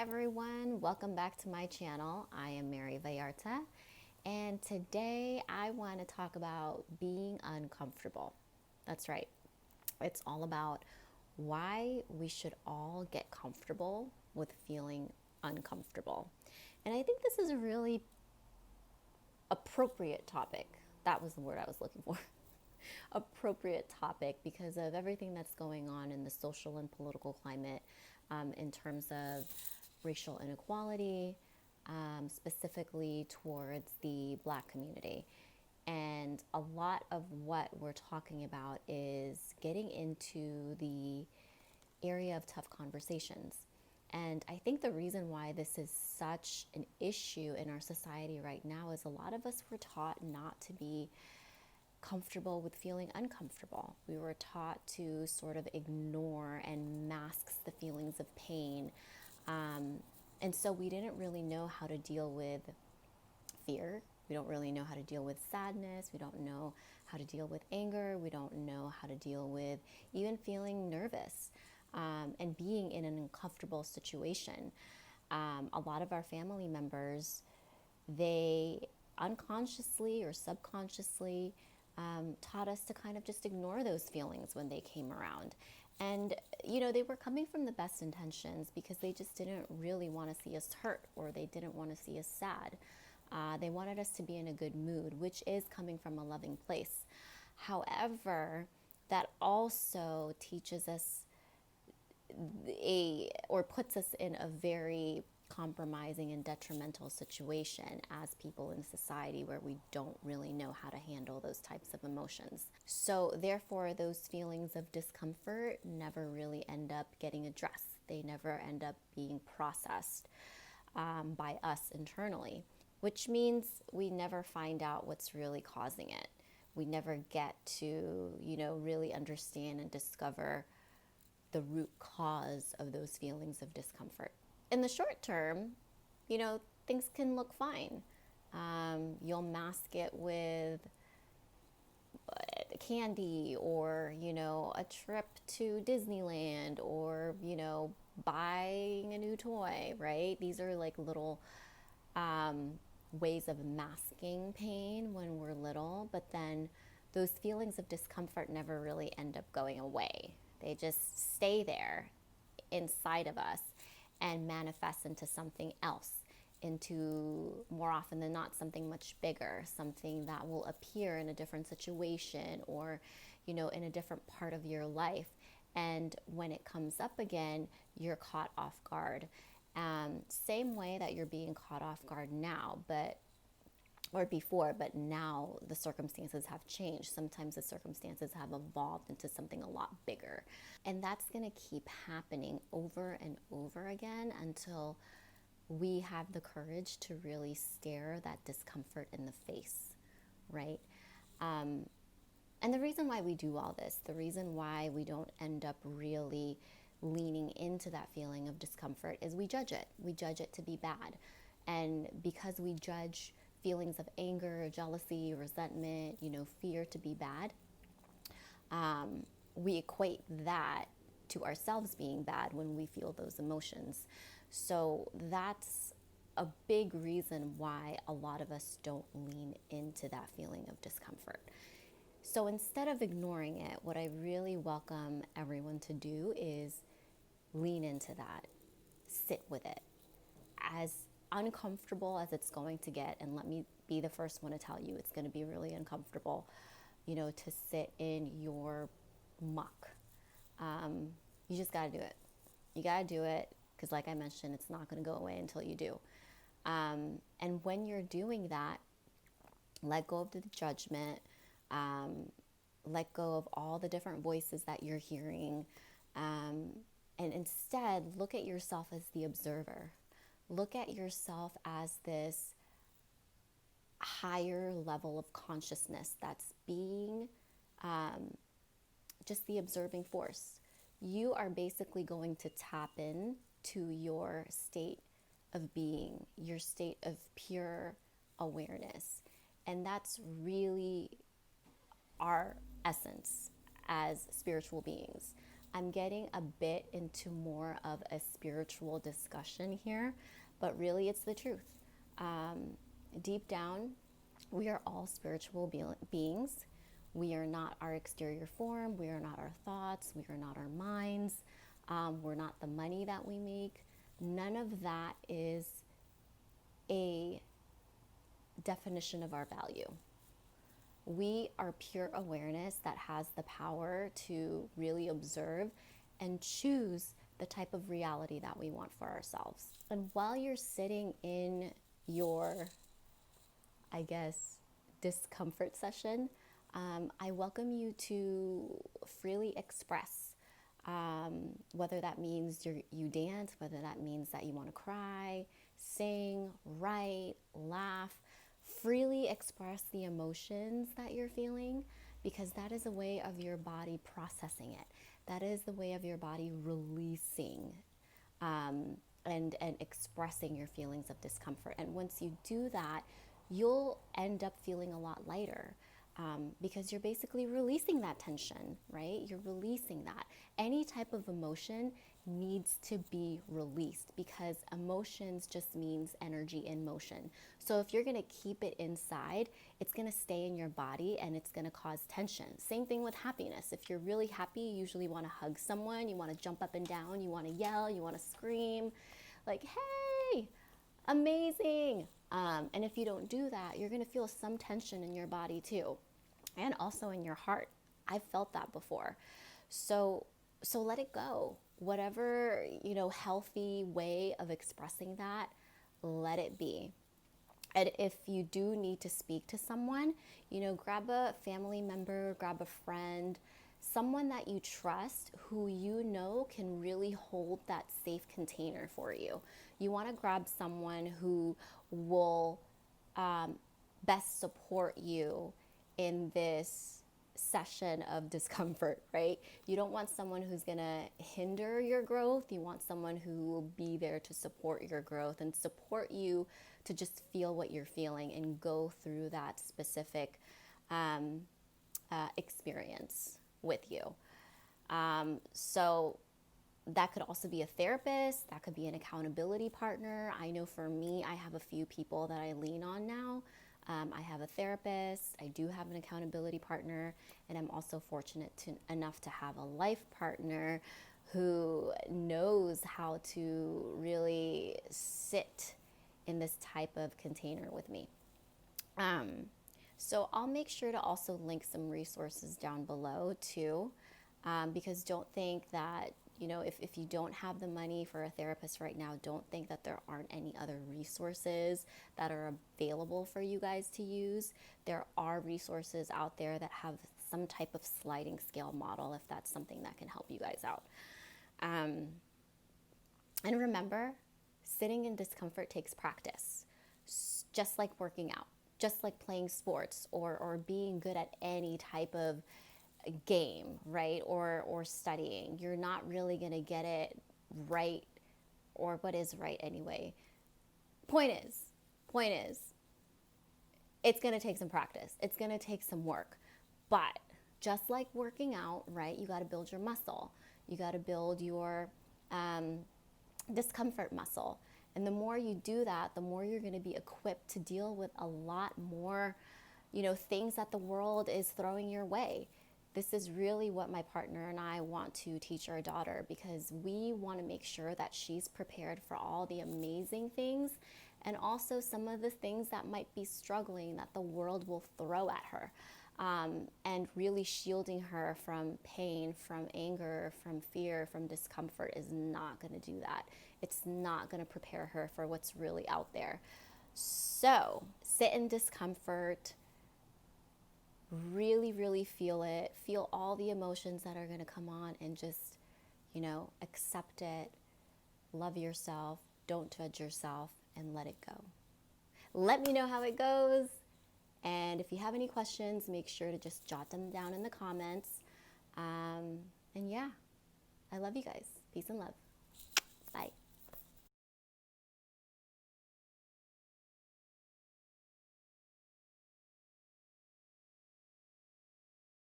everyone, welcome back to my channel. I am Mary Vallarta, and today I want to talk about being uncomfortable. That's right, it's all about why we should all get comfortable with feeling uncomfortable. And I think this is a really appropriate topic. That was the word I was looking for. Appropriate topic because of everything that's going on in the social and political climate, in terms of racial inequality, specifically towards the Black community. And a lot of what we're talking about is getting into the area of tough conversations. And I think the reason why this is such an issue in our society right now is a lot of us were taught not to be comfortable with feeling uncomfortable. We were taught to sort of ignore and mask the feelings of pain. And so we didn't really know how to deal with fear. We don't really know how to deal with sadness. We don't know how to deal with anger. We don't know how to deal with even feeling nervous, and being in an uncomfortable situation. A lot of our family members, they unconsciously or subconsciously taught us to kind of just ignore those feelings when they came around. And, they were coming from the best intentions because they just didn't really want to see us hurt, or they didn't want to see us sad. They wanted us to be in a good mood, which is coming from a loving place. However, that also teaches us or puts us in a very compromising and detrimental situation as people in society where we don't really know how to handle those types of emotions. So therefore, those feelings of discomfort never really end up getting addressed. They never end up being processed by us internally, which means we never find out what's really causing it. We never get to, really understand and discover the root cause of those feelings of discomfort. In the short term, things can look fine. You'll mask it with candy, or, a trip to Disneyland, or, buying a new toy, right? These are like little ways of masking pain when we're little, but then those feelings of discomfort never really end up going away. They just stay there inside of us and manifest into something else, into, more often than not, something much bigger, something that will appear in a different situation, or, in a different part of your life. And when it comes up again, you're caught off guard. Same way that you're being caught off guard now, or before, but now the circumstances have changed. Sometimes the circumstances have evolved into something a lot bigger. And that's going to keep happening over and over again until we have the courage to really stare that discomfort in the face, right? And the reason why we do all this, the reason why we don't end up really leaning into that feeling of discomfort is we judge it. We judge it to be bad. And because we judge feelings of anger, jealousy, resentment, fear to be bad, we equate that to ourselves being bad when we feel those emotions. So that's a big reason why a lot of us don't lean into that feeling of discomfort. So instead of ignoring it, what I really welcome everyone to do is lean into that, sit with it. As uncomfortable as it's going to get, and let me be the first one to tell you, it's going to be really uncomfortable, to sit in your muck. You just got to do it. You got to do it because, like I mentioned, it's not going to go away until you do. And when you're doing that, let go of the judgment, let go of all the different voices that you're hearing, and instead look at yourself as the observer. Look at yourself as this higher level of consciousness that's being just the observing force. You are basically going to tap in to your state of being, your state of pure awareness. And that's really our essence as spiritual beings. I'm getting a bit into more of a spiritual discussion here, but really it's the truth. Deep down, we are all spiritual beings. We are not our exterior form. We are not our thoughts. We are not our minds. We're not the money that we make. None of that is a definition of our value. We are pure awareness that has the power to really observe and choose the type of reality that we want for ourselves. And while you're sitting in your, I guess, discomfort session, I welcome you to freely express, whether that means you dance, whether that means that you want to cry, sing, write, laugh. Freely express the emotions that you're feeling, because that is a way of your body processing it. That is the way of your body releasing and expressing your feelings of discomfort. And once you do that, you'll end up feeling a lot lighter. Because you're basically releasing that tension, right? You're releasing that. Any type of emotion needs to be released, because emotions just means energy in motion. So if you're going to keep it inside, it's going to stay in your body and it's going to cause tension. Same thing with happiness. If you're really happy, you usually want to hug someone, you want to jump up and down, you want to yell, you want to scream, like, hey, amazing. And if you don't do that, you're going to feel some tension in your body too, and also in your heart. I've felt that before. So let it go. Whatever, healthy way of expressing that, let it be. And if you do need to speak to someone, grab a family member, grab a friend, someone that you trust, who can really hold that safe container for you. You want to grab someone who will best support you in this session of discomfort, right? You don't want someone who's going to hinder your growth. You want someone who will be there to support your growth and support you to just feel what you're feeling and go through that specific experience with you. So that could also be a therapist. That could be an accountability partner. I know for me, I have a few people that I lean on now. I have a therapist, I do have an accountability partner, and I'm also fortunate enough to have a life partner who knows how to really sit in this type of container with me. So I'll make sure to also link some resources down below too, because don't think that, if you don't have the money for a therapist right now, don't think that there aren't any other resources that are available for you guys to use. There are resources out there that have some type of sliding scale model, if that's something that can help you guys out. And remember, sitting in discomfort takes practice, just like working out, just like playing sports or being good at any type of game, right? Or studying. You're not really going to get it right, or what is right anyway. Point is, it's going to take some practice. It's going to take some work. But just like working out, right? You got to build your muscle. You got to build your discomfort muscle. And the more you do that, the more you're going to be equipped to deal with a lot more, things that the world is throwing your way. This is really what my partner and I want to teach our daughter, because we want to make sure that she's prepared for all the amazing things and also some of the things that might be struggling that the world will throw at her, and really shielding her from pain, from anger, from fear, from discomfort is not going to do that. It's not going to prepare her for what's really out there. So sit in discomfort. Really, really feel it. Feel all the emotions that are going to come on, and just, accept it. Love yourself. Don't judge yourself, and let it go. Let me know how it goes. And if you have any questions, make sure to just jot them down in the comments. And yeah, I love you guys. Peace and love. Bye.